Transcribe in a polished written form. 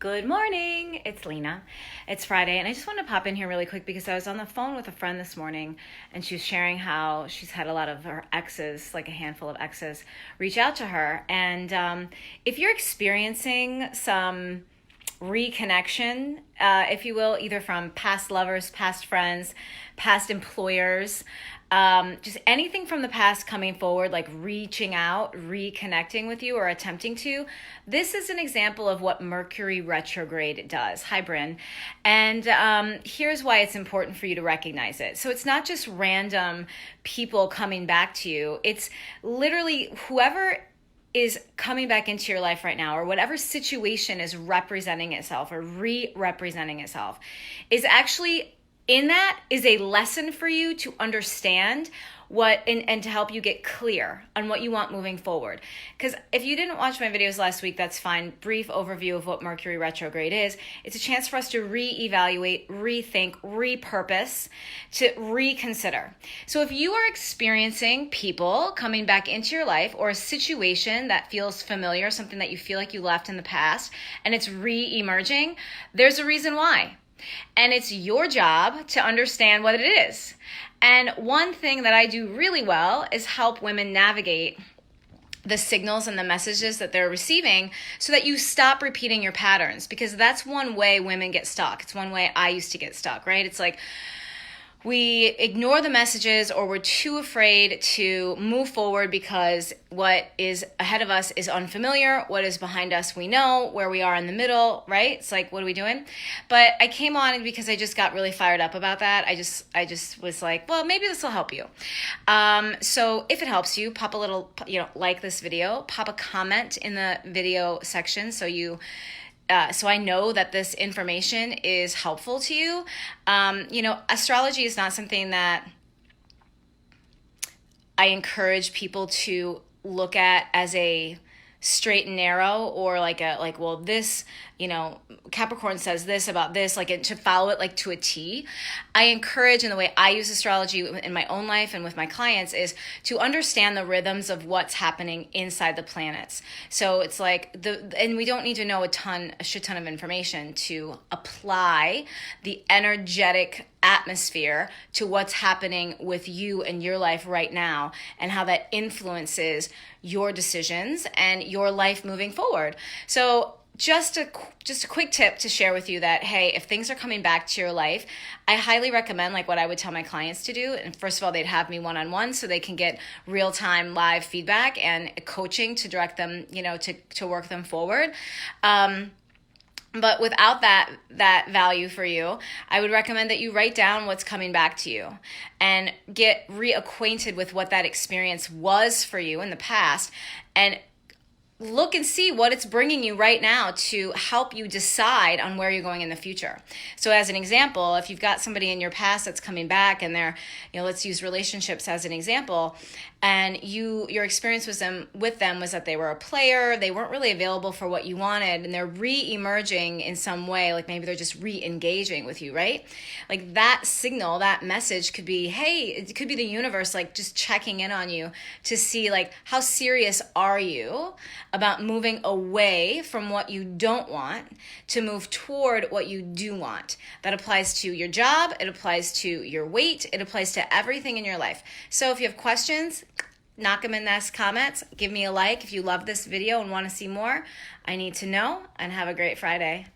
Good morning, it's Lena. It's Friday, and I just want to pop in here really quick because I was on the phone with a friend this morning, and she was sharing how she's had a lot of her exes, like a handful of exes, reach out to her. And if you're experiencing some reconnection, if you will, either from past lovers, past friends, past employers, just anything from the past coming forward, like reaching out, reconnecting with you or attempting to. This is an example of what Mercury Retrograde does. Hi, Bryn. And here's why it's important for you to recognize it. So it's not just random people coming back to you. It's literally whoever is coming back into your life right now, or whatever situation is representing itself or re-representing itself, is actually in that is a lesson for you to understand what and to help you get clear on what you want moving forward. Because if you didn't watch my videos last week, that's fine. Brief overview of what Mercury retrograde is. It's a chance for us to reevaluate, rethink, repurpose, to reconsider. So if you are experiencing people coming back into your life, or a situation that feels familiar, something that you feel like you left in the past, and it's re-emerging, there's a reason why. And it's your job to understand what it is. And one thing that I do really well is help women navigate the signals and the messages that they're receiving so that you stop repeating your patterns, because that's one way women get stuck. It's one way I used to get stuck, right? It's like we ignore the messages, or we're too afraid to move forward because what is ahead of us is unfamiliar. What is behind us, we know. Where we are in the middle, right? It's like, what are we doing? But I came on because I just got really fired up about that. I just was like, well, maybe this will help you. So if it helps you, pop a little, like this video, pop a comment in the video section so I know that this information is helpful to you. Astrology is not something that I encourage people to look at as a straight and narrow, or this, Capricorn says this about this, to follow it like to a T. I encourage, in the way I use astrology in my own life and with my clients, is to understand the rhythms of what's happening inside the planets. So it's like and we don't need to know a shit ton of information to apply the energetic atmosphere to what's happening with you and your life right now, and how that influences your decisions and your life moving forward. So just a quick tip to share with you that, hey, if things are coming back to your life, I highly recommend, like what I would tell my clients to do. And first of all, they'd have me one-on-one so they can get real-time live feedback and coaching to direct them, to work them forward. But without that value for you, I would recommend that you write down what's coming back to you and get reacquainted with what that experience was for you in the past, and look and see what it's bringing you right now to help you decide on where you're going in the future. So as an example, if you've got somebody in your past that's coming back, and they're, let's use relationships as an example, and your experience with them was that they were a player, they weren't really available for what you wanted, and they're re-emerging in some way, like maybe they're just re-engaging with you, right? Like that signal, that message could be, hey, it could be the universe like just checking in on you to see like, how serious are you about moving away from what you don't want to move toward what you do want. That applies to your job, it applies to your weight, it applies to everything in your life. So if you have questions, knock them in those comments. Give me a like if you love this video and want to see more. I need to know, and have a great Friday.